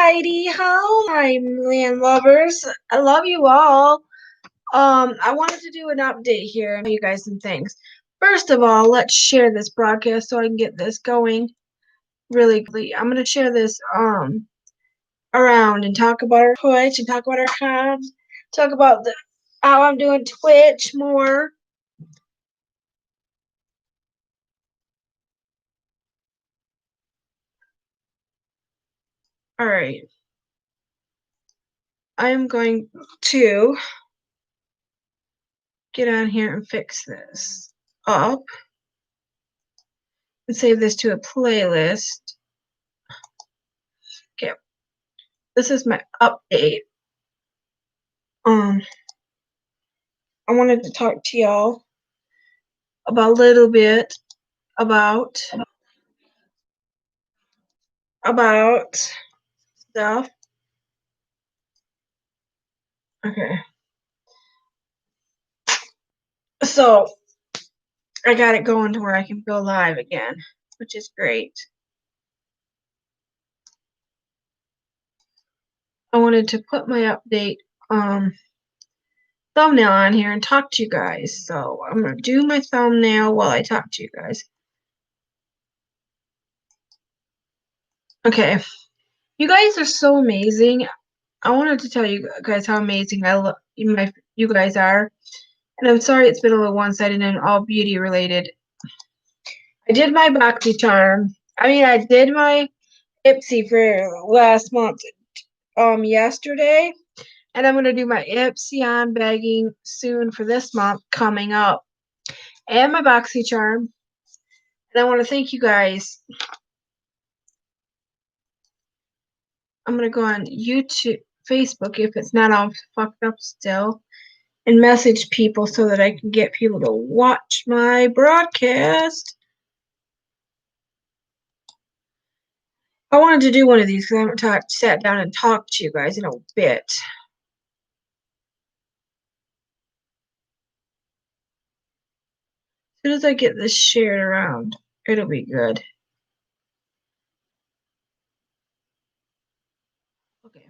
Heidi ho, my land lovers. I love you all. I wanted to do an update here and tell you guys some things. First of all, let's share this broadcast so I can get this going really quickly. I'm gonna share this around and talk about our Twitch and talk about our cards, talk about how I'm doing Twitch more. Alright. I'm going to get on here and fix this up and save this to a playlist. Okay, this is my update. I wanted to talk to y'all about a little bit about stuff. Okay. So I got it going to where I can go live again, which is great. I wanted to put my update thumbnail on here and talk to you guys. So I'm gonna do my thumbnail while I talk to you guys. Okay. You guys are so amazing. I wanted to tell you guys how amazing you guys are. And I'm sorry it's been a little one-sided and all beauty related. I did my Boxycharm. I did my Ipsy for last month, yesterday. And I'm going to do my Ipsy on bagging soon for this month coming up. And my Boxycharm. And I want to thank you guys. I'm going to go on YouTube, Facebook, if it's not all fucked up still, and message people so that I can get people to watch my broadcast. I wanted to do one of these because I haven't sat down and talked to you guys in a bit. As soon as I get this shared around, it'll be good. Okay.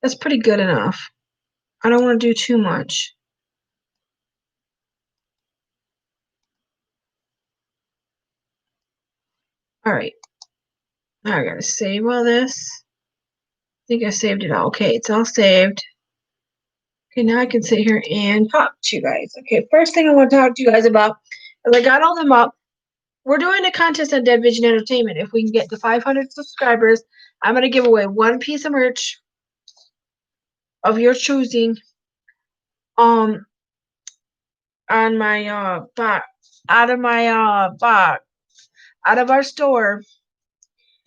That's pretty good enough. I don't want to do too much. Alright. Now I gotta save all this. I think I saved it all. Okay, it's all saved. Okay, now I can sit here and talk to you guys. Okay, first thing I want to talk to you guys about is I got all them up. We're doing a contest on Dead Vision Entertainment. If we can get to 500 subscribers, I'm going to give away one piece of merch of your choosing on my box, out of our store.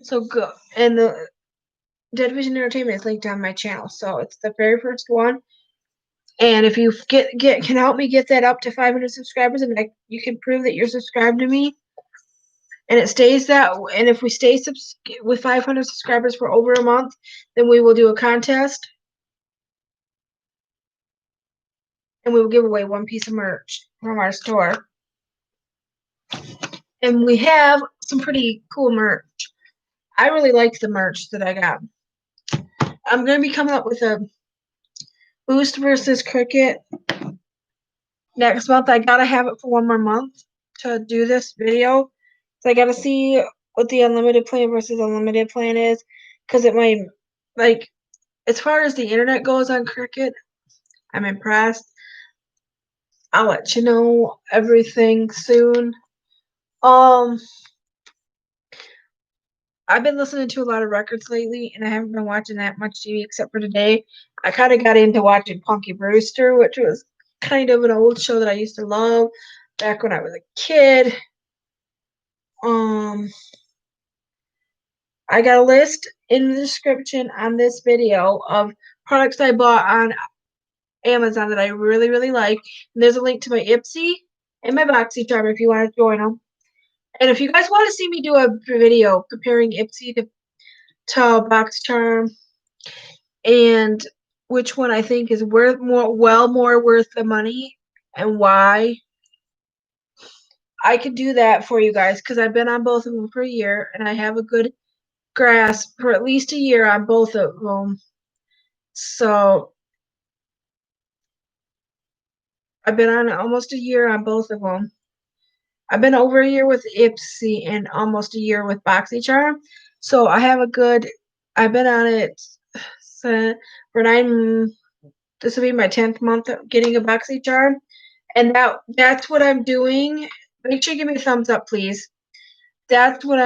So go, and the Dead Vision Entertainment is linked on my channel, so it's the very first one. And if you can help me get that up to 500 subscribers, and you can prove that you're subscribed to me, and it stays that, and if we stay with 500 subscribers for over a month, then we will do a contest, and we will give away one piece of merch from our store. And we have some pretty cool merch. I really like the merch that I got. I'm going to be coming up with a Boost versus Cricket next month. I gotta have it for one more month to do this video. So I gotta see what the unlimited plan versus unlimited plan is, because it might, like, as far as the internet goes on Cricket, I'm impressed. I'll let you know everything soon. I've been listening to a lot of records lately, and I haven't been watching that much TV except for today. I kind of got into watching Punky Brewster, which was kind of an old show that I used to love back when I was a kid. I got a list in the description on this video of products I bought on Amazon that I really, really like. And there's a link to my Ipsy and my Boxycharm if you want to join them. And if you guys want to see me do a video comparing Ipsy to Boxycharm and which one I think is more worth the money and why, I could do that for you guys because I've been on both of them for a year and I have a good grasp for at least a year on both of them. So I've been on almost a year on both of them. I've been over a year with Ipsy and almost a year with Boxycharm. So I have a good, I've been on it for this will be my 10th month of getting a Boxycharm. And that's what I'm doing. Make sure you give me a thumbs up, please. That's what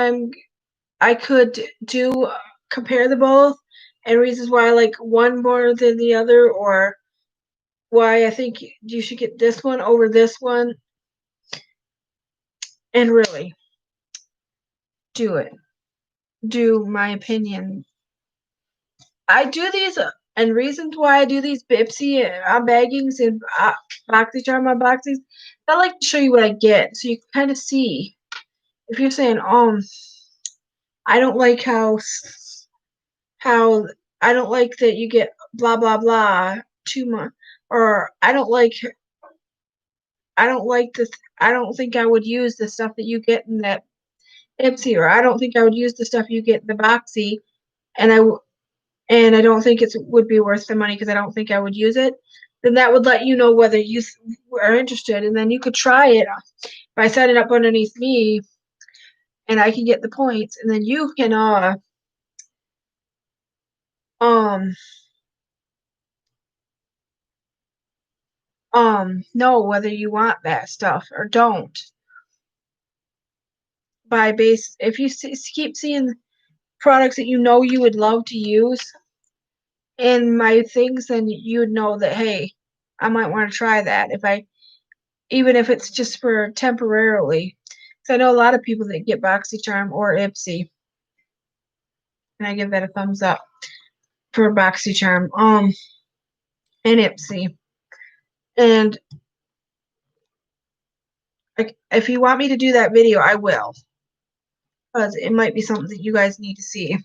I could do, compare the both, and reasons why I like one more than the other, or why I think you should get this one over this one. And really do it. Do my opinion. I do these, and reasons why I do these Ipsy baggings and Boxycharm unboxings. I like to show you what I get, so you can kind of see. If you're saying, I don't like how I don't like that you get blah blah blah too much, or I don't like this. I don't think I would use the stuff that you get in that Ipsy, or I don't think I would use the stuff you get in the Boxy, and I don't think it would be worth the money because I don't think I would use it. Then that would let you know whether you are interested, and then you could try it by signing up underneath me, and I can get the points, and then you can know whether you want that stuff or don't. If you keep seeing products that you know you would love to use in my things, then you would know that, hey, I might want to try that even if it's just for temporarily. So I know a lot of people that get Boxycharm or Ipsy, and I give that a thumbs up for Boxycharm and Ipsy. And if you want me to do that video, I will, because it might be something that you guys need to see.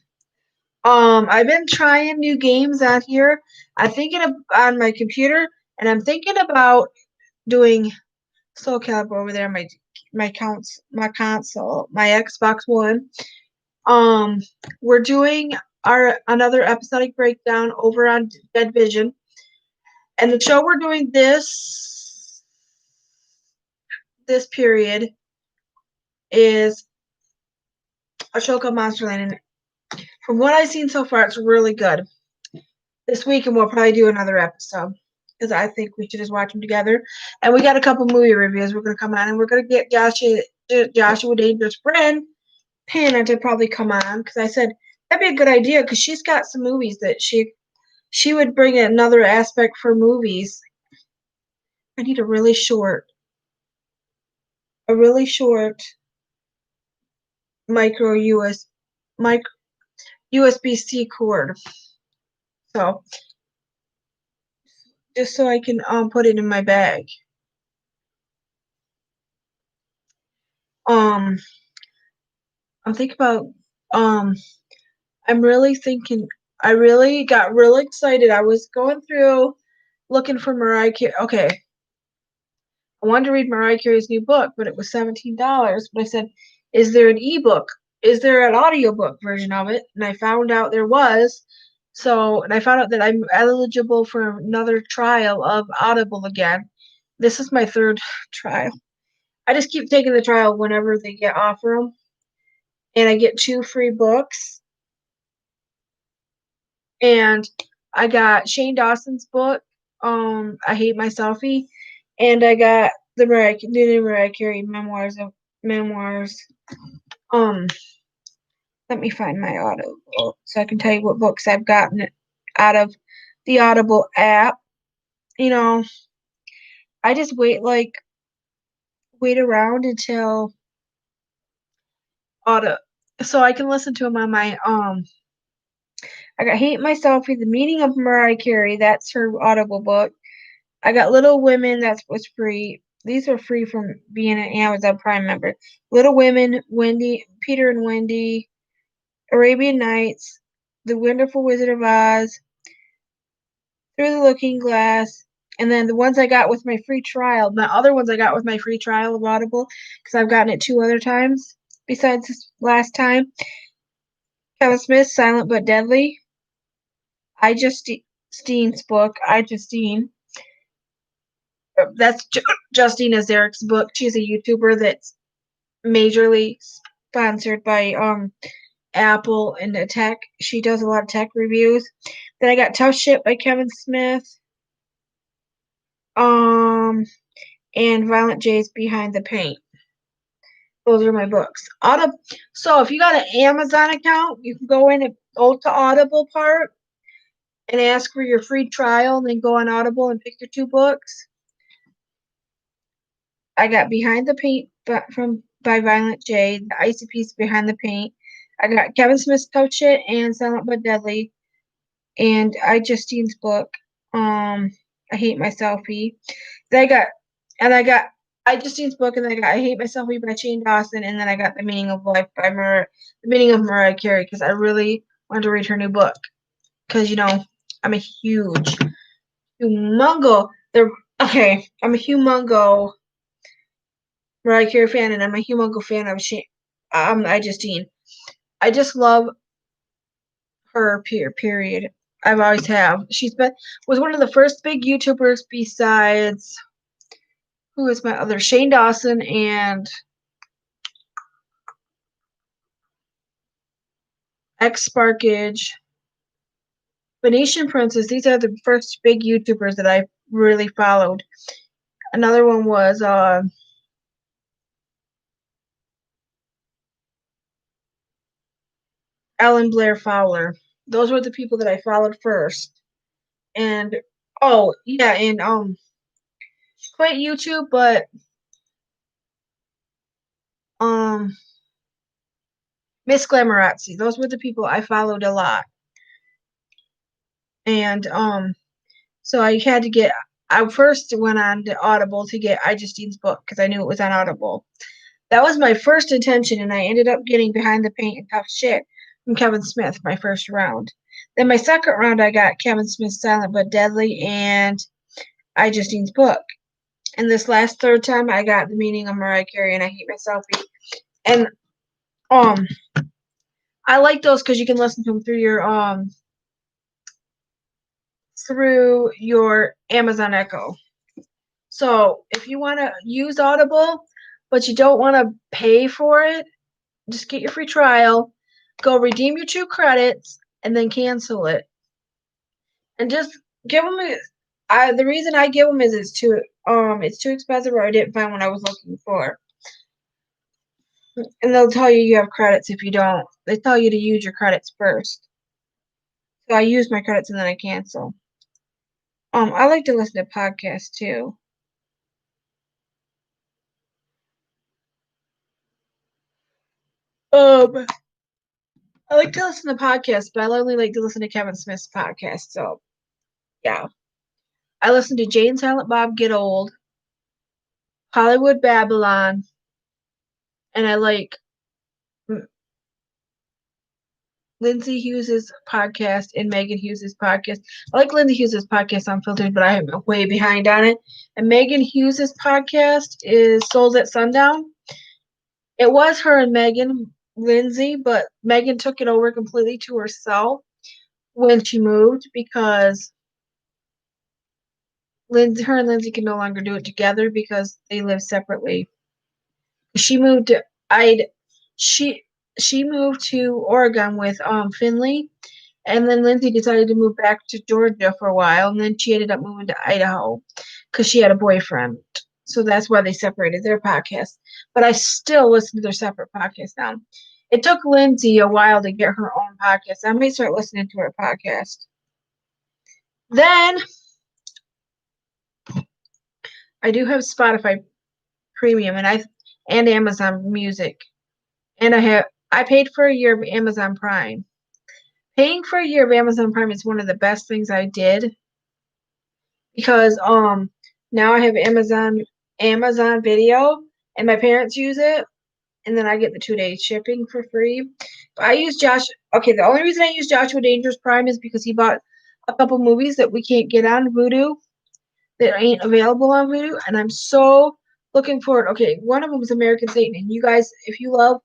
I've been trying new games out here. I'm thinking on my computer, and I'm thinking about doing Soul Calibur over there, my console, my Xbox One. We're doing another episodic breakdown over on Dead Vision, and the show we're doing this period is a show called Monsterland, and from what I've seen so far, it's really good. This week, and we'll probably do another episode because I think we should just watch them together. And we got a couple movie reviews we're going to come on, and we're going to get JoshuaDangerExp Hannah to probably come on, because I said that'd be a good idea because she's got some movies that she would bring another aspect for movies. I need a really short micro USB-C cord. So just so I can put it in my bag. I'm thinking about I'm really thinking. I really got real excited. I was going through looking for Mariah Carey. Okay, I wanted to read Mariah Carey's new book, but it was $17. But I said, is there an ebook? Is there an audiobook version of it? And I found out there was. And I found out that I'm eligible for another trial of Audible again. This is my third trial. I just keep taking the trial whenever they offer them. And I get 2 free books. And I got Shane Dawson's book, I Hate My Selfie, and I got the new Mariah Carey memoirs. Let me find my Audible so I can tell you what books I've gotten out of the Audible app. You know, I just wait around until so I can listen to them on my I got Hate My Selfie, The Meaning of Mariah Carey, that's her Audible book. I got Little Women, that was free. These are free from being an Amazon Prime member. Little Women, Peter and Wendy, Arabian Nights, The Wonderful Wizard of Oz, Through the Looking Glass, and then the ones I got with my free trial. My other ones I got with my free trial of Audible, because I've gotten it 2 other times besides this last time. Kevin Smith, Silent But Deadly. Justine's book. Justine. That's Justine Azaric's book. She's a YouTuber that's majorly sponsored by Apple and the tech. She does a lot of tech reviews. Then I got Tough Shit by Kevin Smith. And Violent J's Behind the Paint. Those are my books. So if you got an Amazon account, you can go in and go to Audible part and ask for your free trial, and then go on Audible and pick your 2 books. I got Behind the Paint by Violent J, the Icy Piece Behind the Paint. I got Kevin Smith's Tough Shit and Silent But Deadly, and Justine's book, I Hate My Selfie. Then I got Justine's book, and then I got I Hate My Selfie by Shane Dawson, and then I got The Meaning of Life by The Meaning of Mariah Carey, because I really wanted to read her new book, because I'm a humongo Mariah Carey fan, and I'm a humongo fan of Justine. I just love her period. I've always have. Was one of the first big YouTubers besides, who is my other, Shane Dawson and X Sparkage, Venetian Princess. These are the first big YouTubers that I really followed. Another one was Ellen Blair Fowler. Those were the people that I followed first. And quit YouTube, but Miss Glamorazzi. Those were the people I followed a lot. And so I had to get. I first went on to Audible to get Justine's book because I knew it was on Audible. That was my first intention, and I ended up getting Behind the Paint and Tough Shit from Kevin Smith my first round. Then my second round, I got Kevin Smith's Silent But Deadly and Justine's book. And this last third time, I got The Meaning of Mariah Carey and I Hate My Selfie. And I like those because you can listen to them through your Amazon Echo. So if you want to use Audible, but you don't want to pay for it, just get your free trial, go redeem your 2 credits, and then cancel it. And just give them the reason I give them is it's too expensive, or I didn't find what I was looking for. And they'll tell you have credits if you don't. They tell you to use your credits first. So I use my credits and then I cancel. I like to listen to podcasts too. I like to listen to podcasts, but I only like to listen to Kevin Smith's podcast. So, yeah. I listen to Jay and Silent Bob Get Old, Hollywood Babylon, and I like Lindsay Hughes's podcast and Megan Hughes's podcast. I like Lindsay Hughes's podcast Unfiltered, but I'm way behind on it. And Megan Hughes's podcast is Souls at Sundown. It was her and Lindsay, but Megan took it over completely to herself when she moved because her and Lindsay can no longer do it together because they live separately. She moved to she moved to Oregon with Finley, and then Lindsay decided to move back to Georgia for a while, and then she ended up moving to Idaho because she had a boyfriend. So that's why they separated their podcast. But I still listen to their separate podcasts now. It took Lindsay a while to get her own podcast. I may start listening to her podcast. Then I do have Spotify Premium and Amazon Music. And I paid for a year of Amazon Prime. Paying for a year of Amazon Prime is one of the best things I did because now I have Amazon Video and my parents use it, and then I get the 2-day shipping for free. But I use the only reason I use Joshua Danger's Prime is because he bought a couple movies that we can't get on Vudu that ain't available on Vudu, and I'm so looking forward. Okay, one of them is American Satan, and you guys, if you love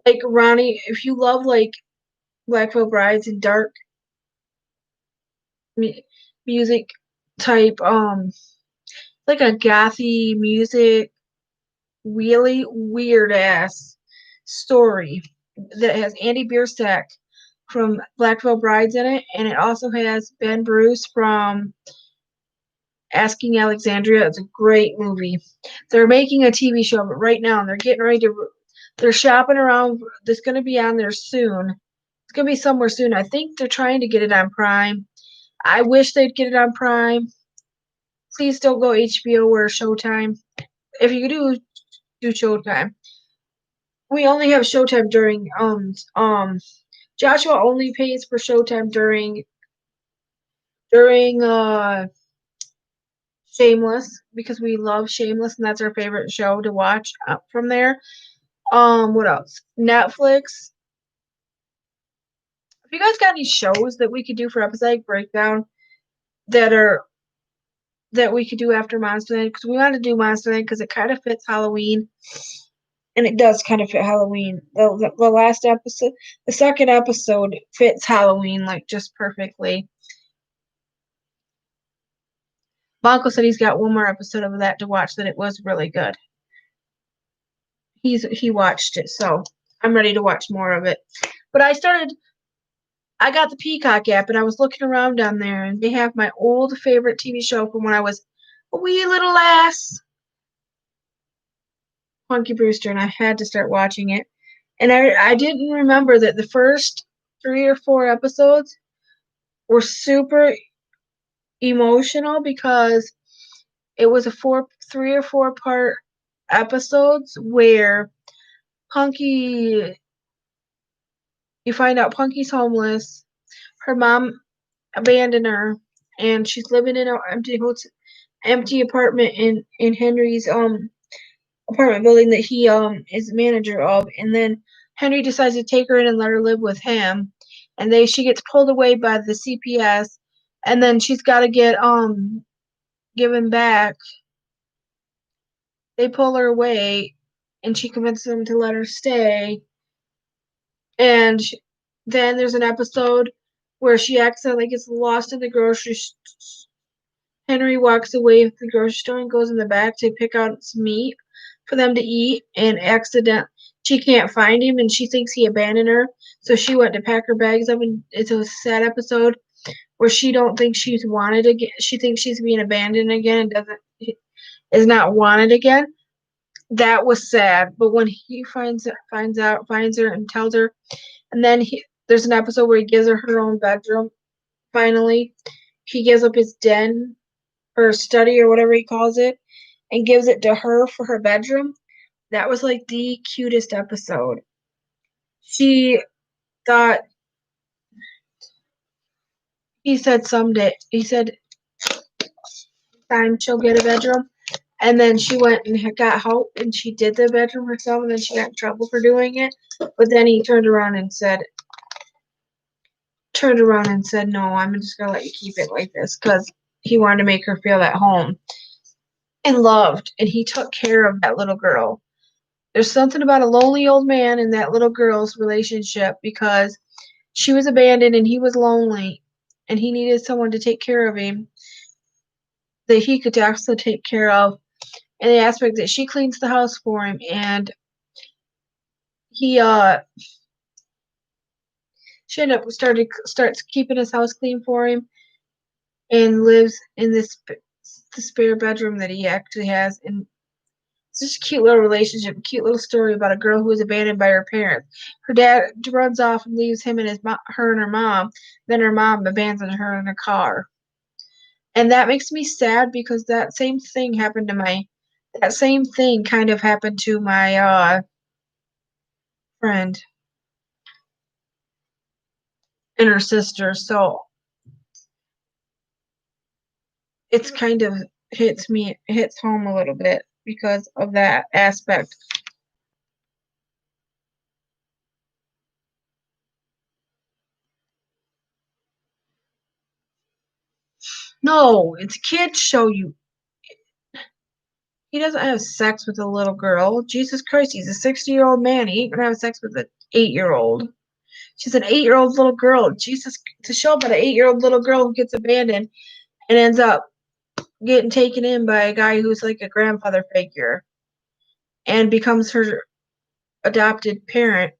like Ronnie, if you love like Black Veil Brides and dark music type, like a gothy music, really weird ass story that has Andy Bierstack from Black Veil Brides in it, and it also has Ben Bruce from Asking Alexandria. It's a great movie. They're making a TV show, but right now they're getting ready to. They're shopping around. It's going to be on there soon. It's going to be somewhere soon. I think they're trying to get it on Prime. I wish they'd get it on Prime. Please don't go HBO or Showtime. If you do Showtime. We only have Showtime during Joshua only pays for Showtime during Shameless, because we love Shameless and that's our favorite show to watch from there. What else? Netflix. If you guys got any shows that we could do for episodic breakdown that we could do after Monster Night, because we want to do Monster Night because it kind of fits Halloween. And it does kind of fit Halloween. The last episode, the second episode fits Halloween like just perfectly. Bonko said he's got one more episode of that to watch, that it was really good. He watched it, so I'm ready to watch more of it. But I got the Peacock app, and I was looking around down there, and they have my old favorite TV show from when I was a wee little lass, Punky Brewster, and I had to start watching it. And I didn't remember that the first 3 or 4 episodes were super emotional, because it was 3 or 4 part episodes where you find out Punky's homeless, her mom abandoned her, and she's living in an empty apartment in Henry's apartment building that he is manager of, and then Henry decides to take her in and let her live with him, and she gets pulled away by the CPS, and then she's got to get given back. They pull her away, and she convinces them to let her stay. And then there's an episode where she accidentally gets lost in the grocery store. Henry walks away from the grocery store and goes in the back to pick out some meat for them to eat, and she can't find him, and she thinks he abandoned her. So she went to pack her bags up, and it's a sad episode where she don't think she's wanted again. She thinks she's being abandoned again and is not wanted again. That was sad. But when he finds her and tells her, and then there's an episode where he gives her own bedroom. Finally, he gives up his den or study or whatever he calls it, and gives it to her for her bedroom. That was like the cutest episode. She thought, he said time she'll get a bedroom. And then she went and got help, and she did the bedroom herself, and then she got in trouble for doing it. But then he turned around and said, no, I'm just going to let you keep it like this, because he wanted to make her feel at home and loved, and he took care of that little girl. There's something about a lonely old man and that little girl's relationship, because she was abandoned and he was lonely, and he needed someone to take care of him that he could also take care of, and the aspect that she cleans the house for him, and he she ended up starts keeping his house clean for him, and lives in the spare bedroom that he actually has. And it's just a cute little relationship, a cute little story about a girl who was abandoned by her parents. Her dad runs off and leaves her and her mom. Then her mom abandons her in a car. And that makes me sad, because that same thing kind of happened to my friend and her sister. So it's kind of hits home a little bit because of that aspect. No, it's a kid's show. He doesn't have sex with a little girl. Jesus Christ, he's a 60-year-old man. He ain't gonna have sex with an 8-year-old. She's an 8-year-old little girl. Jesus, to show about an 8-year-old little girl who gets abandoned and ends up getting taken in by a guy who's like a grandfather figure and becomes her adopted parent,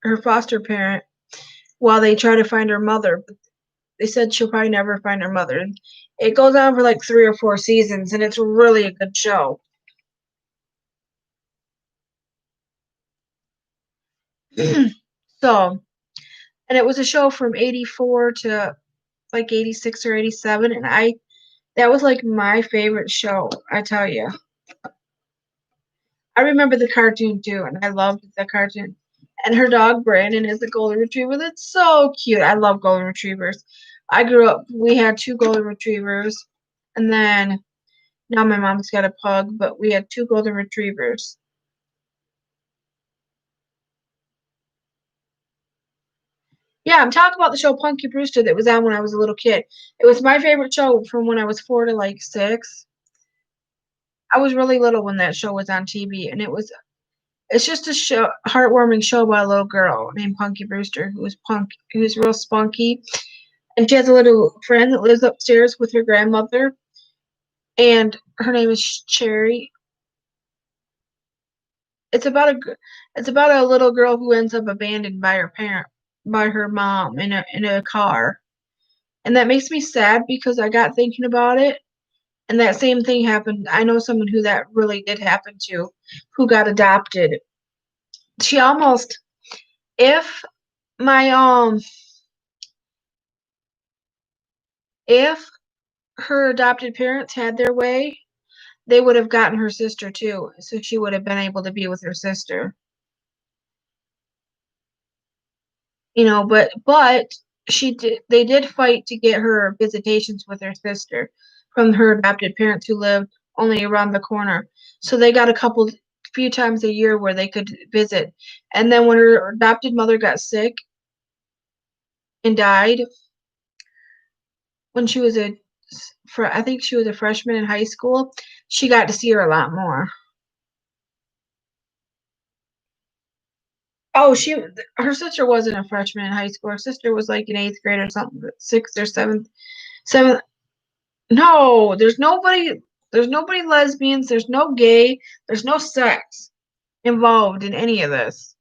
her foster parent, while they try to find her mother. But they said she'll probably never find her mother. And it goes on for like 3 or 4 seasons, and it's really a good show. So, and it was a show from 84 to like 86 or 87, and that was like my favorite show, I tell you. I remember the cartoon too, and I loved the cartoon. And her dog Brandon is a golden retriever. That's so cute. I love golden retrievers. I grew up, we had 2 golden retrievers, and then now my mom's got a pug, but we had 2 golden retrievers. Yeah, I'm talking about the show Punky Brewster that was on when I was a little kid. It was my favorite show from when I was 4 to like 6. I was really little when that show was on TV, and it's just a show, heartwarming show about a little girl named Punky Brewster who's real spunky, and she has a little friend that lives upstairs with her grandmother, and her name is Cherry. It's about a little girl who ends up abandoned by her mom in a car, and that makes me sad because I got thinking about it, and that same thing happened. I know someone who that really did happen to, who got adopted. She almost, if my if her adopted parents had their way, they would have gotten her sister too, so she would have been able to be with her sister. But they did fight to get her visitations with her sister from her adopted parents who lived only around the corner. So they got few times a year where they could visit. And then when her adopted mother got sick and died when I think she was a freshman in high school, she got to see her a lot more. Oh, her sister wasn't a freshman in high school. Her sister was like in 8th grade or something, 6th or 7th. No, there's nobody lesbians, there's no gay, there's no sex involved in any of this.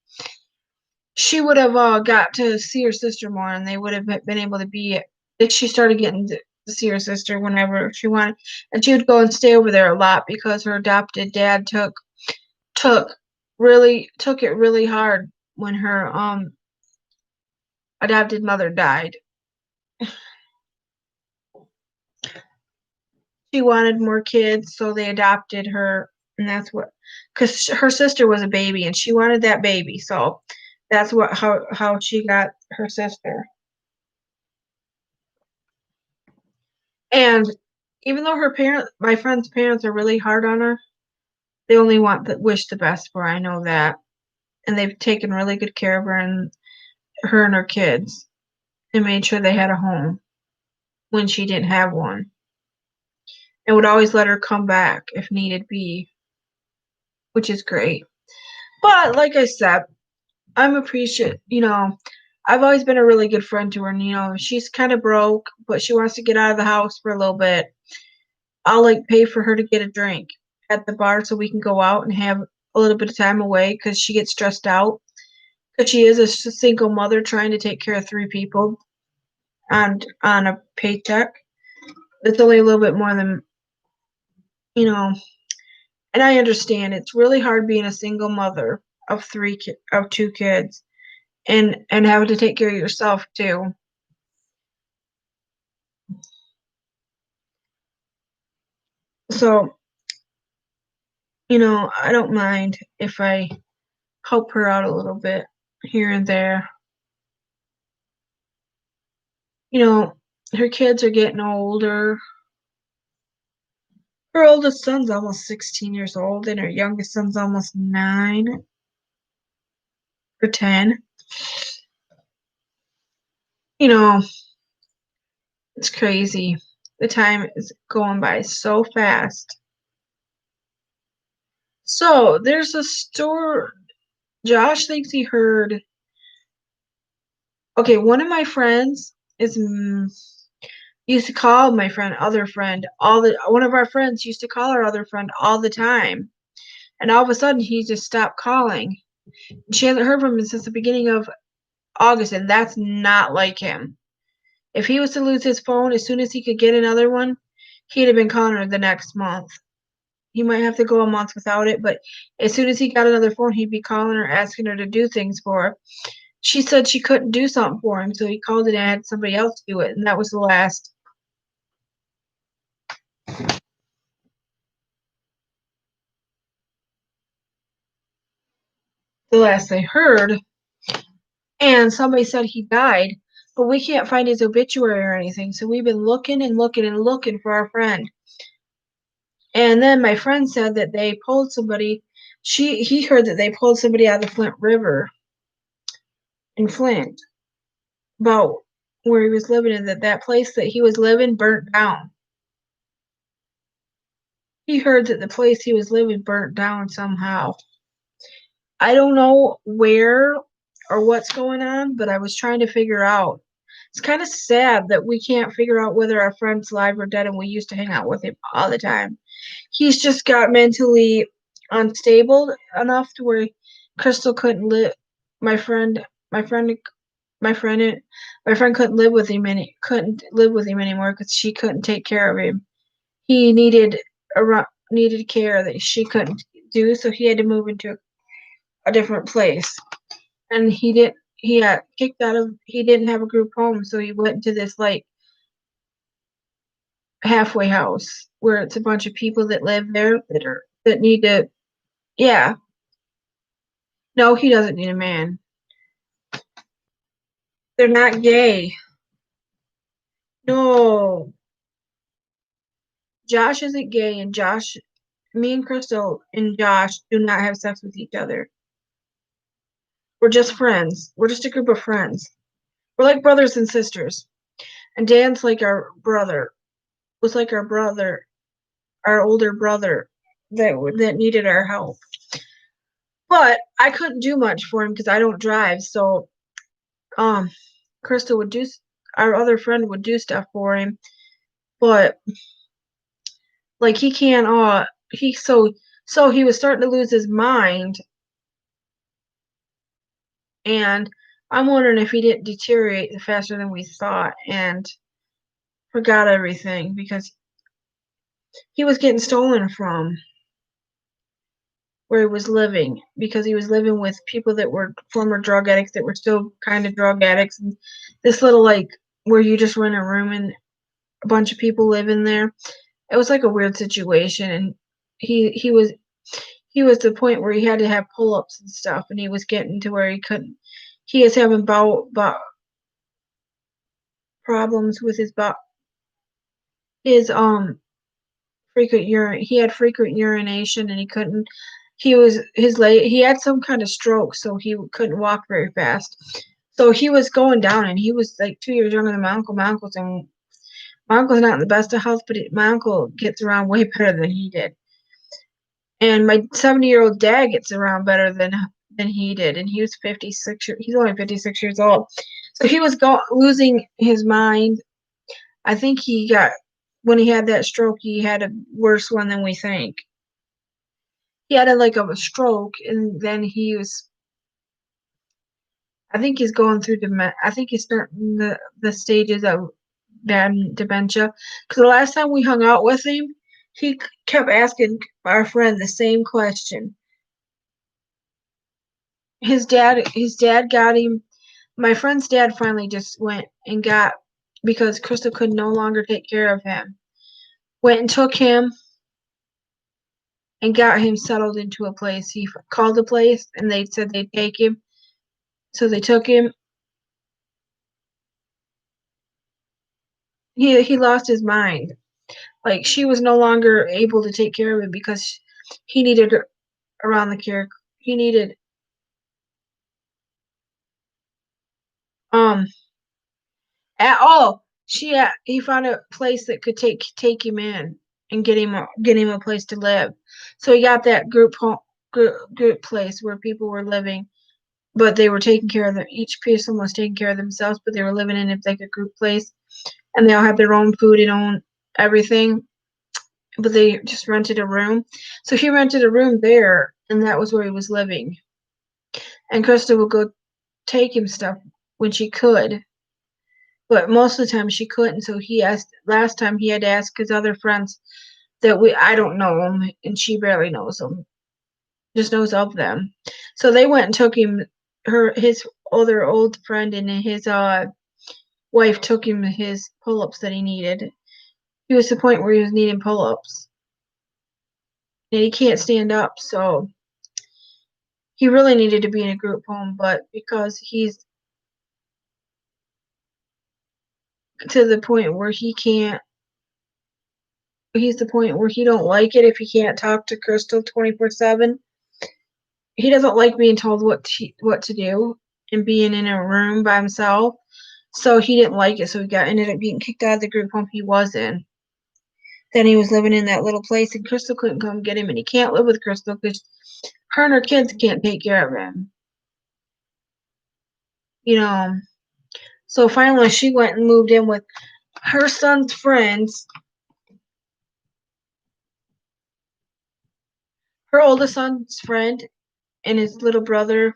She would have got to see her sister more, and they would have been able to be. She started getting to see her sister whenever she wanted, and she would go and stay over there a lot because her adopted dad took it really hard when her adopted mother died. She wanted more kids, so they adopted her, and that's what, because her sister was a baby, and she wanted that baby, so that's how she got her sister. And even though my friend's parents are really hard on her, they only wish the best for her. I know that, and they've taken really good care of her and her kids, and made sure they had a home when she didn't have one, and would always let her come back if needed be, which is great. But like I said, I'm appreciative. I've always been a really good friend to her, and she's kind of broke, but she wants to get out of the house for a little bit. I'll like pay for her to get a drink at the bar so we can go out and have a little bit of time away because she gets stressed out because she is a single mother trying to take care of 3 people on a paycheck. It's only a little bit more than, and I understand it's really hard being a single mother of 2 kids and having to take care of yourself too. So, I don't mind if I help her out a little bit here and there. Her kids are getting older. Her oldest son's almost 16 years old, and her youngest son's almost 9 or 10. It's crazy. The time is going by so fast. So, there's a store. Josh thinks he heard Okay, one of my friends is used to call my friend other friend one of our friends used to call our other friend all the time, and all of a sudden he just stopped calling. She hasn't heard from him since the beginning of August, and that's not like him. If he was to lose his phone as soon as he could get another one, he'd have been calling her the next month. He might have to go a month without it, but as soon as he got another phone, he'd be calling her, asking her to do things for her. She said she couldn't do something for him, so he called it and had somebody else do it, and that was the last I heard. And somebody said he died, but we can't find his obituary or anything, so we've been looking and looking and looking for our friend. And then my friend said that they pulled somebody. He heard that they pulled somebody out of the Flint River in Flint, about where he was living, and that place that he was living burnt down. He heard that the place he was living burnt down somehow. I don't know where or what's going on, but I was trying to figure out. It's kind of sad that we can't figure out whether our friend's alive or dead, and we used to hang out with him all the time. He's just got mentally unstable enough to where Crystal couldn't live. My friend, my friend, my friend, my friend couldn't live with him anymore because she couldn't take care of him. He needed care that she couldn't do, so he had to move into a different place. And he got kicked out of. He didn't have a group home, so he went to this like halfway house where it's a bunch of people that live there that need to. Yeah, no, he doesn't need a man. They're not gay. No, Josh isn't gay, and me and Crystal and Josh do not have sex with each other. We're just friends. We're just a group of friends. We're like brothers and sisters. And Dan's like our brother. Was like our brother, our older brother that needed our help. But I couldn't do much for him because I don't drive. So Crystal would do our other friend would do stuff for him. But like he can't he so he was starting to lose his mind, and I'm wondering if he didn't deteriorate faster than we thought and forgot everything because he was getting stolen from where he was living, because he was living with people that were former drug addicts that were still kind of drug addicts, and this little like where you just rent a room and a bunch of people live in there. It was like a weird situation, and he was to the point where he had to have pull-ups and stuff, and he was getting to where he couldn't. He is having problems with his frequent urine. He had frequent urination, and he couldn't. He had some kind of stroke, so he couldn't walk very fast. So he was going down, and he was like 2 years younger than my uncle. My uncle's not in the best of health, but my uncle gets around way better than he did. And my 70-year-old dad gets around better than he did, and he was 56. He's only 56 years old, so he was losing his mind. I think when he had that stroke, he had a worse one than we think. He had a stroke, and then I think he's going through I think he's starting the stages of bad dementia. Because the last time we hung out with him, he kept asking our friend the same question. His dad got him. My friend's dad finally just went and got, because Crystal could no longer take care of him. Went and took him and got him settled into a place. He called the place, and they said they'd take him. So they took him. He lost his mind. Like, she was no longer able to take care of him because he needed around the care. He needed at all. He found a place that could take him in and get him a place to live. So he got that group place where people were living. but they were taking care of them. Each person was taking care of themselves, but they were living in like a group place, and they all had their own food and own everything, but they just rented a room. So he rented a room there, and that was where he was living. And Krista would go take him stuff when she could, but most of the time she couldn't. So he asked, last time he had to ask his other friends that I don't know them, and she barely knows them, just knows of them. So they went and took him, his other old friend and his wife took him his pull-ups that he needed. He was to the point where he was needing pull-ups, and he can't stand up, so he really needed to be in a group home, but because he's to the point where he's the point where he don't like it if he can't talk to Crystal 24/7. He doesn't like being told what to do and being in a room by himself. So he didn't like it, so he ended up getting kicked out of the group home he was in. Then he was living in that little place, and Crystal couldn't come get him, and he can't live with Crystal because her and her kids can't take care of him. So finally she went and moved in with her son's friends. Her oldest son's friend and his little brother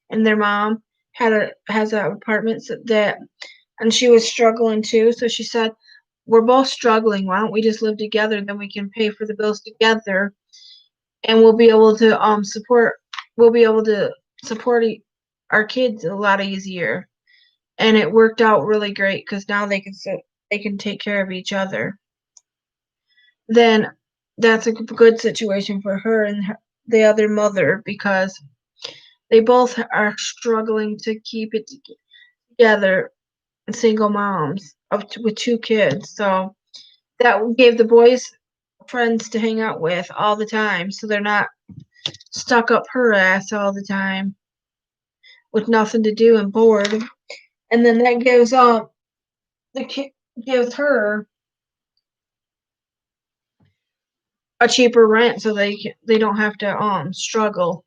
and their mom has an apartment and she was struggling too. So she said, "We're both struggling. Why don't we just live together? Then we can pay for the bills together, and we'll be able to support. We'll be able to support our kids a lot easier." And it worked out really great because now they can take care of each other. Then that's a good situation for her and the other mother because they both are struggling to keep it together, single moms with 2 kids. So that gave the boys friends to hang out with all the time, so they're not stuck up her ass all the time with nothing to do and bored. And then that gives gives her a cheaper rent, so they don't have to struggle.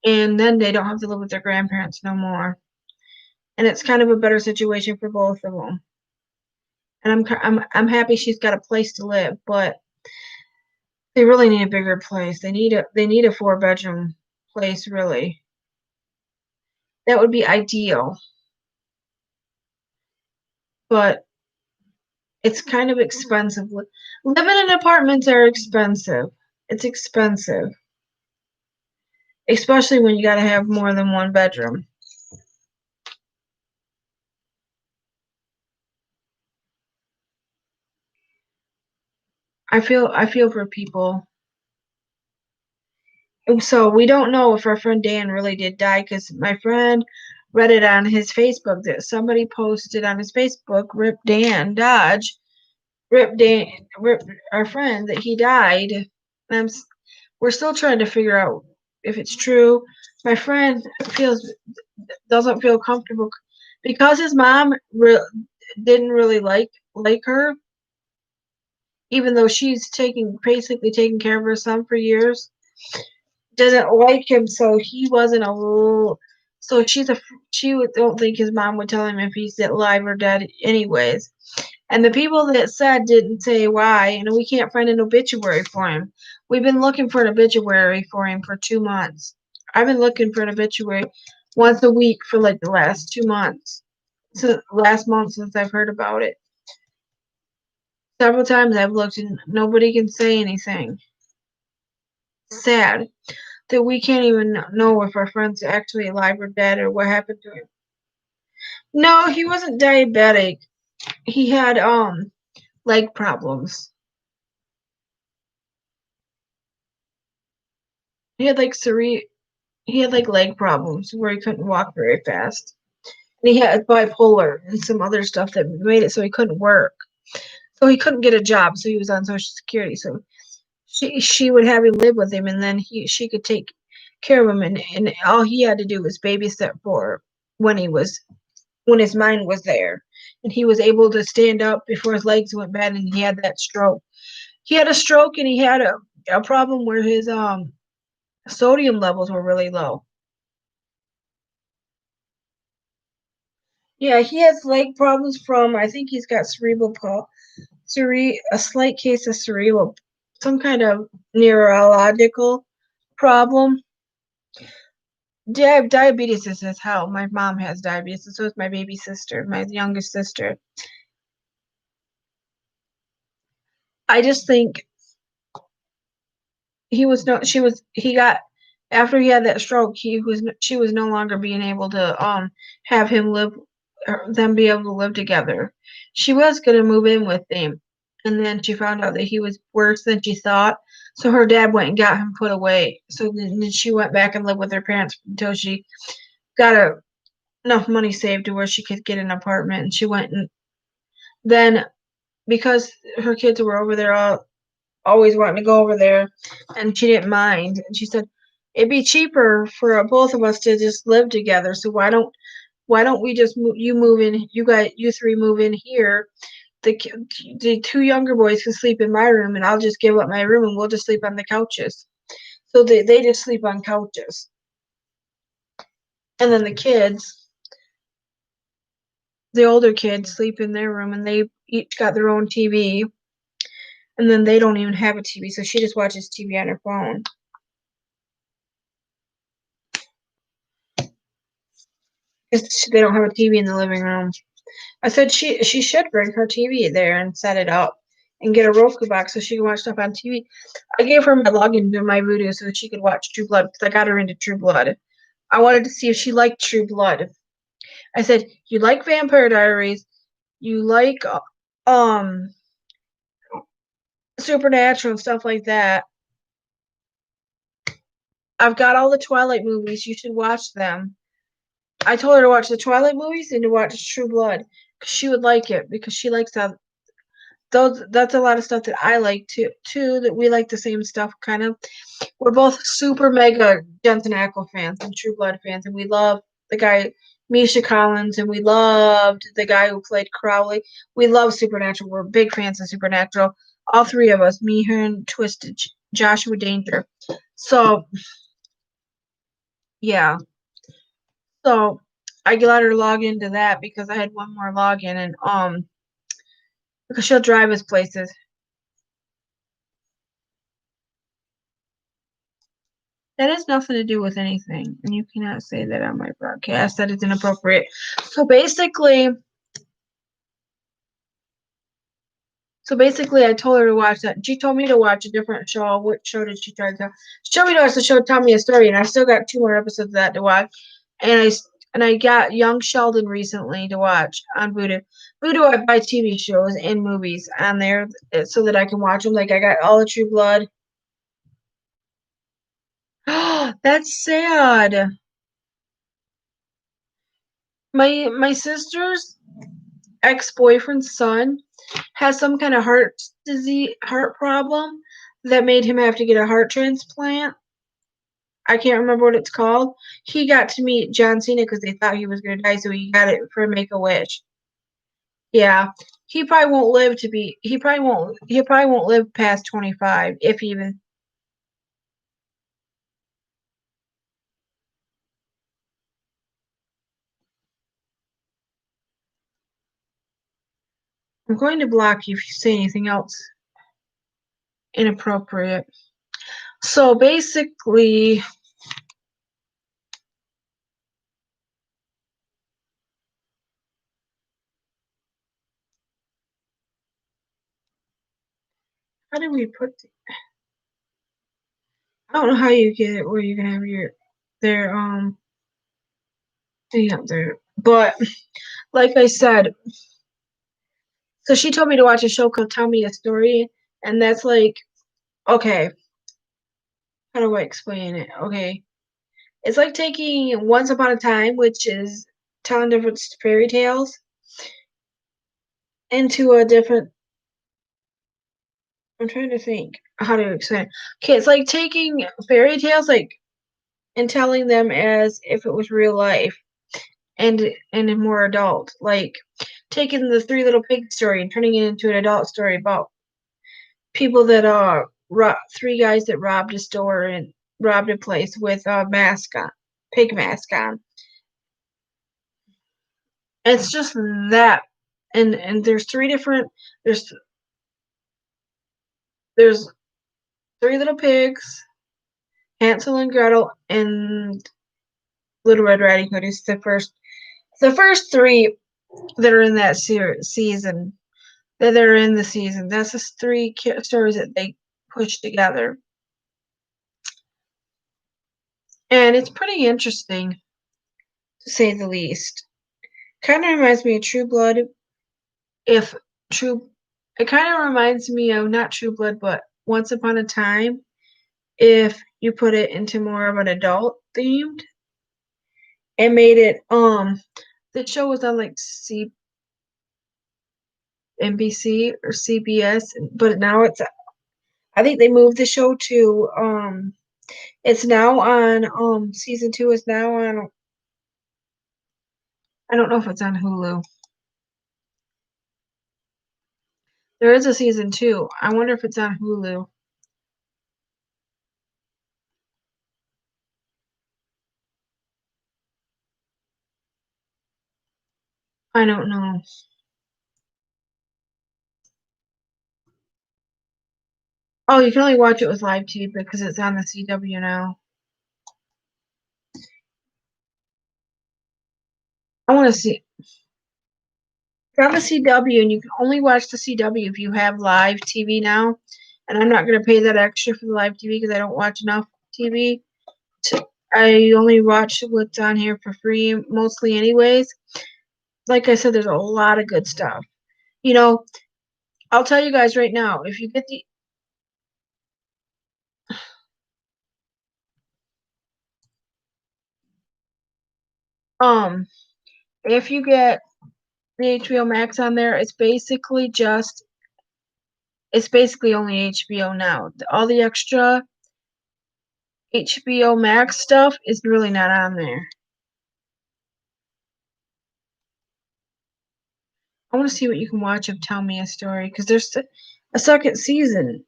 And then they don't have to live with their grandparents no more. And it's kind of a better situation for both of them. And I'm happy she's got a place to live, but they really need a bigger place. They need a 4-bedroom place, really. That would be ideal. But it's kind of expensive. Living in apartments are expensive. It's expensive. Especially when you got to have more than 1 bedroom. I feel for people. So we don't know if our friend Dan really did die because my friend read it on his Facebook that somebody posted on his Facebook, "Rip Dan Dodge, rip our friend that he died." And we're still trying to figure out if it's true. My friend doesn't feel comfortable because his mom didn't really like her, even though she's basically taking care of her son for years. Doesn't like him, so he wasn't a little. So don't think his mom would tell him if he's alive or dead, anyways. And the people that said didn't say why, and we can't find an obituary for him. We've been looking for an obituary for him for 2 months. I've been looking for an obituary once a week for like the last 2 months. Last month since I've heard about it. Several times I've looked and nobody can say anything. Sad that we can't even know if our friend's actually alive or dead or what happened to him. No, he wasn't diabetic. He had leg problems. He had like leg problems where he couldn't walk very fast. And he had bipolar and some other stuff that made it so he couldn't work. So he couldn't get a job, so he was on Social Security. So she would have him live with him, and then she could take care of him, and all he had to do was babysit for when his mind was there, and he was able to stand up before his legs went bad, and he had that stroke. He had a stroke, and he had a problem where his sodium levels were really low. Yeah, he has leg problems from, I think he's got a slight case of cerebral, some kind of neurological problem. Diabetes is his hell. My mom has diabetes, and so is my baby sister, my youngest sister. I just think after he had that stroke, she was no longer being able to have him live, or them be able to live together. She was gonna move in with him, and then she found out that he was worse than she thought. So her dad went and got him put away. So then she went back and lived with her parents until she got enough money saved to where she could get an apartment. And she went, and then because her kids were over there always wanting to go over there, and she didn't mind. And she said, it'd be cheaper for both of us to just live together. So why don't we just move in? You three move in here. The two younger boys can sleep in my room, and I'll just give up my room, and we'll just sleep on the couches. So they just sleep on couches, and then the older kids sleep in their room, and they each got their own TV. And then they don't even have a TV, so she just watches TV on her phone. Because they don't have a TV in the living room. I said she should bring her TV there and set it up and get a Roku box so she can watch stuff on TV. I gave her my login to my Voodoo so that she could watch True Blood because I got her into True Blood. I wanted to see if she liked True Blood. I said, you like Vampire Diaries, you like Supernatural and stuff like that. I've got all the Twilight movies. You should watch them. I told her to watch the Twilight movies and to watch True Blood because she would like it because she likes that. That's a lot of stuff that I like too. That we like the same stuff, kind of. We're both super mega Jensen Ackles fans and True Blood fans, and we love the guy Misha Collins, and we loved the guy who played Crowley. We love Supernatural. We're big fans of Supernatural. All three of us, me, her, and Twisted, Joshua Danger. So yeah. So I let her log into that because I had one more login, and because she'll drive us places. That has nothing to do with anything, and you cannot say that on my broadcast. That is inappropriate. So basically, I told her to watch that. She told me to watch a different show. What show did she try to tell? She told me to watch the show Tell Me a Story, and I still got 2 more episodes of that to watch. And I got Young Sheldon recently to watch on Voodoo. Voodoo, I buy TV shows and movies on there so that I can watch them. Like I got all the True Blood. That's sad. My sister's ex-boyfriend's son has some kind of heart problem that made him have to get a heart transplant. I can't remember what it's called. He got to meet John Cena because they thought he was going to die, so he got it for Make-A-Wish. Yeah, he probably won't live to be. He probably won't live past 25, if even. I'm going to block you if you say anything else inappropriate. So basically, how do we put? I don't know how you get it where you can have their thing up there, but like I said, so she told me to watch a show called Tell Me a Story, and that's like, okay, how do I explain it? Okay, it's like taking Once Upon a Time, which is telling different fairy tales, into a different. I'm trying to think how to explain. Okay, it's like taking fairy tales, like, and telling them as if it was real life, and more adult, like taking the Three Little Pigs story and turning it into an adult story about people that three guys that robbed a store and robbed a place with a mask on, pig mask on. It's just that, and there's three different. There's three little pigs, Hansel and Gretel, and Little Red Riding Hood. It's the first three that are in that season. That are in the season. That's the three stories that they pushed together. And it's pretty interesting, to say the least. Kind of reminds me of True Blood. It kind of reminds me of not True Blood, but Once Upon a Time. If you put it into more of an adult themed, and made it the show was on like NBC or CBS, but now I think they moved the show to it's now on season 2 is now on, I don't know if it's on Hulu. There is a season 2. I wonder if it's on Hulu. I don't know. Oh, you can only watch it with live TV because it's on the CW now. I want to see. It's on the CW, and you can only watch the CW if you have live TV now. And I'm not going to pay that extra for the live TV because I don't watch enough TV. I only watch what's on here for free, mostly anyways. Like I said, there's a lot of good stuff. You know, I'll tell you guys right now, if you get the if you get the HBO Max on there, it's basically only HBO now. All the extra HBO Max stuff is really not on there. I want to see what you can watch of Tell Me a Story, because there's a second season.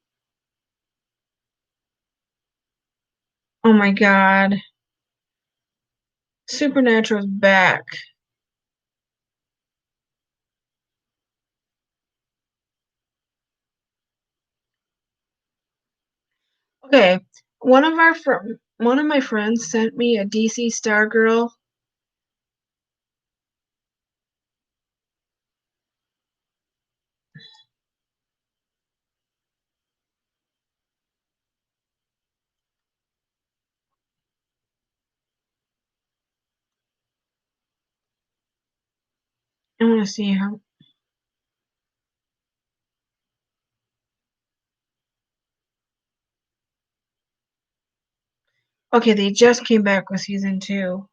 Oh my god. Supernatural's back. Okay, one of my friends sent me a DC Stargirl. I want to see how. Okay, they just came back with season 2.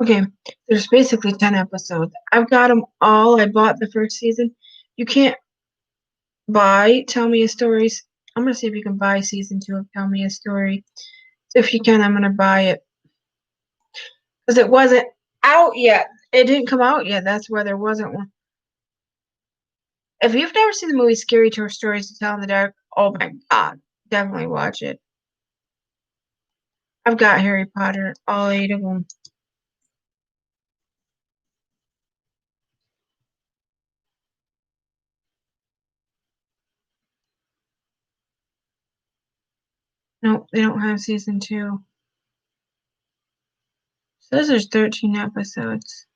Okay, there's basically 10 episodes. I've got them all. I bought the first season. You can't buy Tell Me a Story. I'm going to see if you can buy season 2 of Tell Me a Story. If you can, I'm going to buy it. Because it wasn't out yet. It didn't come out yet. That's why there wasn't one. If you've never seen the movie Scary Stories to Tell in the Dark, oh my god, definitely watch it. I've got Harry Potter, all 8 of them. Nope, they don't have season 2. Says there's 13 episodes.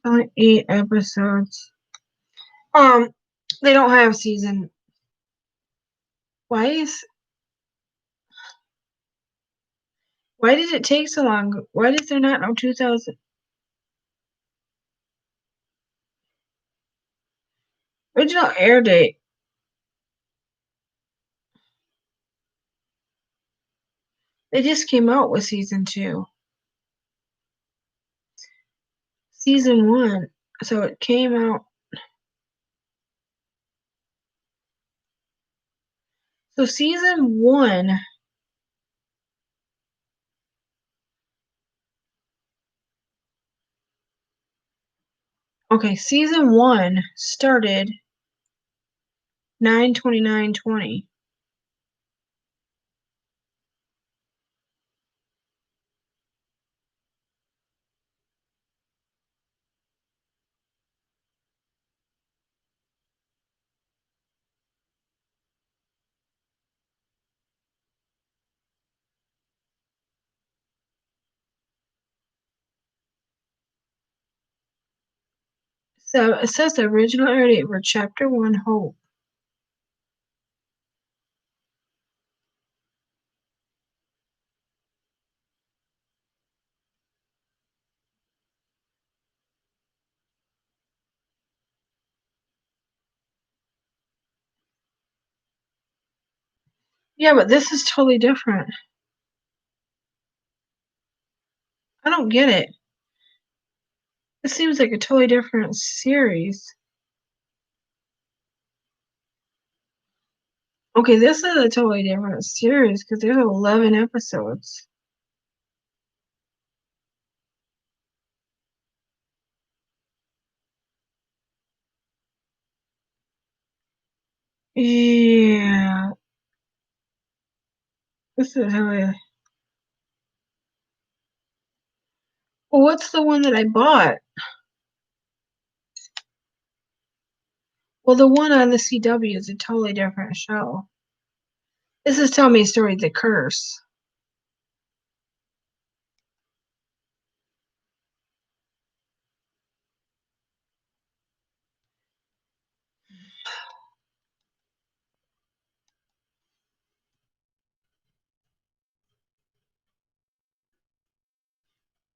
Only 8 episodes. They don't have season. Why did it take so long? Why did there not know 2000? Original air date. They just came out with season 2. Season 1. So it came out. So season 1. Okay, season 1 started 9/29/20. So it says the original air date for Chapter 1 Hope. Yeah, but this is totally different. I don't get it. It seems like a totally different series. Okay, this is a totally different series because there's 11 episodes. Yeah. This is really... Well, what's the one that I bought? Well, the one on the CW is a totally different show. This is Tell Me a Story, The Curse.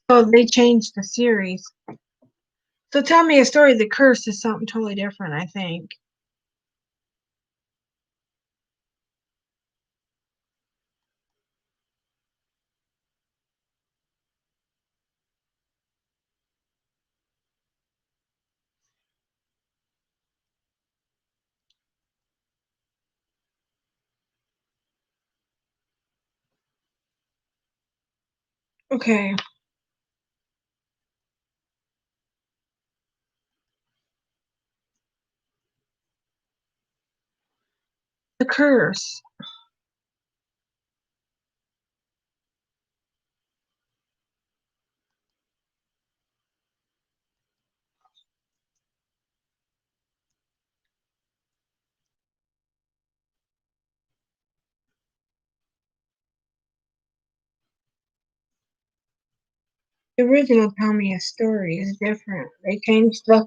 So they changed the series. So Tell Me a Story, The Curse is something totally different, I think. Okay. The Curse. The original Tell Me a Story is different. They changed the...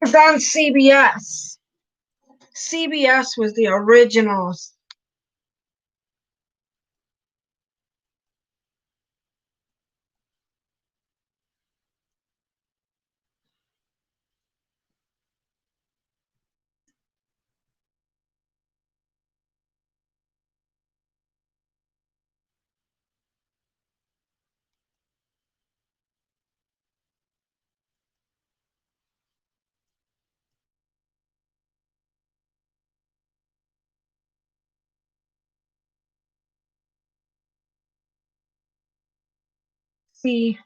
It's on CBS. CBS was the originals. See,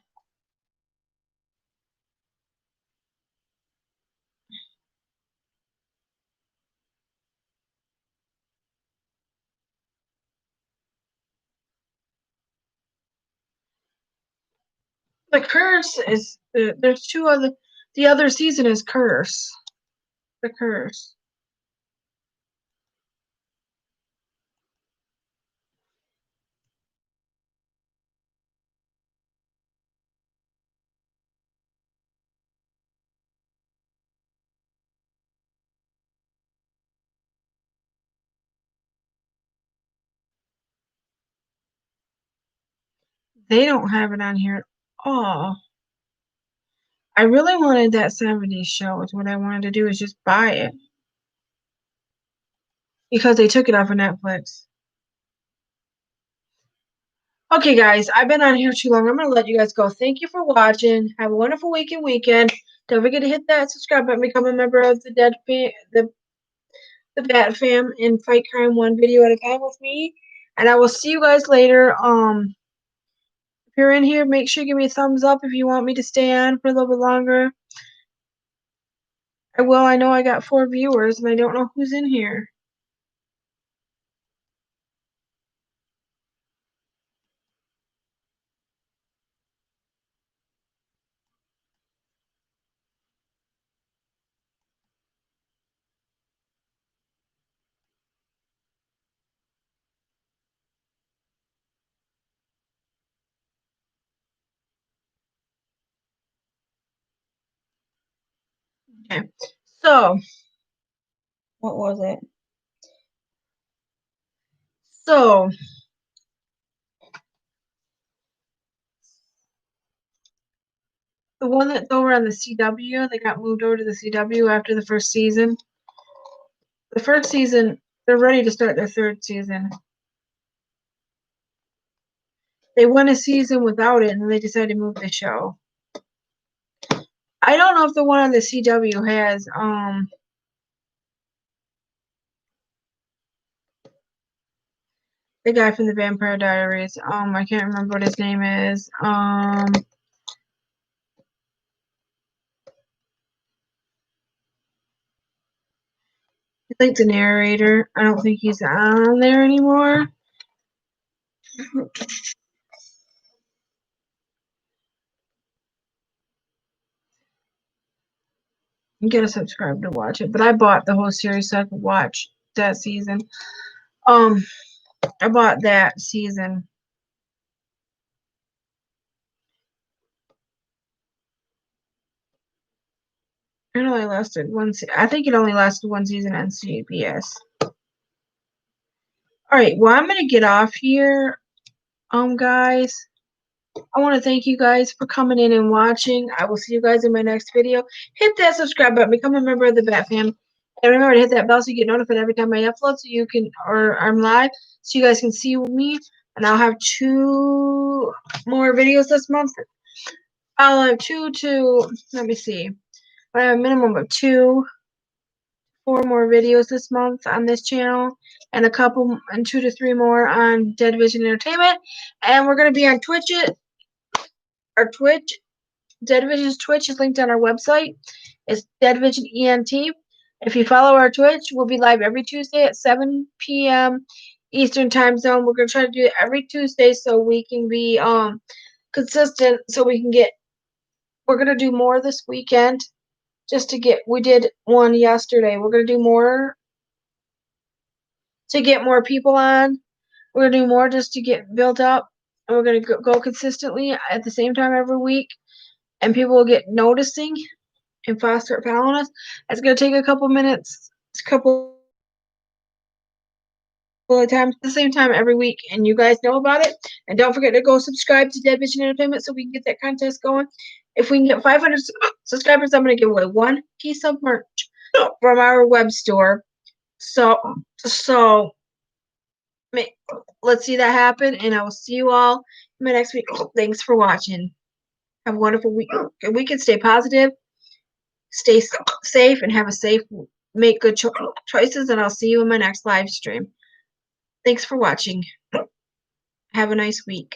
The Curse is... there's two other... The other season is Curse. The Curse. They don't have it on here at all. I really wanted that 70s show. Is what I wanted to do is just buy it. Because they took it off of Netflix. Okay, guys, I've been on here too long. I'm going to let you guys go. Thank you for watching. Have a wonderful week and weekend. Don't forget to hit that subscribe button. Become a member of the Bat Fam, and fight crime one video at a time with me. And I will see you guys later. If you're in here, make sure you give me a thumbs up if you want me to stay on for a little bit longer. I will. I know I got 4 viewers, and I don't know who's in here. Okay. So, what was it? So, the one that's over on the CW, they got moved over to the CW after the first season. The first season, they're ready to start their 3rd season. They won a season without it, and then they decided to move the show. I don't know if the one on the CW has, the guy from the Vampire Diaries. I can't remember what his name is. I think the narrator. I don't think he's on there anymore. You gotta subscribe to watch it. But I bought the whole series so I could watch that season. I bought that season. It only lasted one. I think it only lasted one season on CBS. All right. Well, I'm gonna get off here. Guys, I want to thank you guys for coming in and watching. I will see you guys in my next video. Hit that subscribe button. Become a member of the Bat Fam. And remember to hit that bell so you get notified every time I upload, so you can, or I'm live, so you guys can see me. And I'll have 2 more videos this month. I'll have 2 to, let me see. I have a minimum of 4 more videos this month on this channel, and 2 to 3 more on Dead Vision Entertainment. And we're going to be on Twitch. Our Twitch, Dead Vision's Twitch is linked on our website. It's Dead Vision ENT. If you follow our Twitch, we'll be live every Tuesday at 7 p.m. Eastern Time Zone. We're going to try to do it every Tuesday so we can be consistent, so we can get, we're going to do more this weekend just to get, we did one yesterday. We're going to do more to get more people on. We're going to do more just to get built up, and we're going to go consistently at the same time every week, and people will get noticing and start following us. It's going to take a couple minutes, a couple of times, at the same time every week, and you guys know about it. And don't forget to go subscribe to Dead Vision Entertainment so we can get that contest going. If we can get 500 subscribers, I'm going to give away 1 piece of merch from our web store. So let's see that happen, and I will see you all in my next week. Thanks for watching. Have a wonderful week. We can stay positive, stay safe, and make good choices, and I'll see you in my next live stream. Thanks for watching. Have a nice week.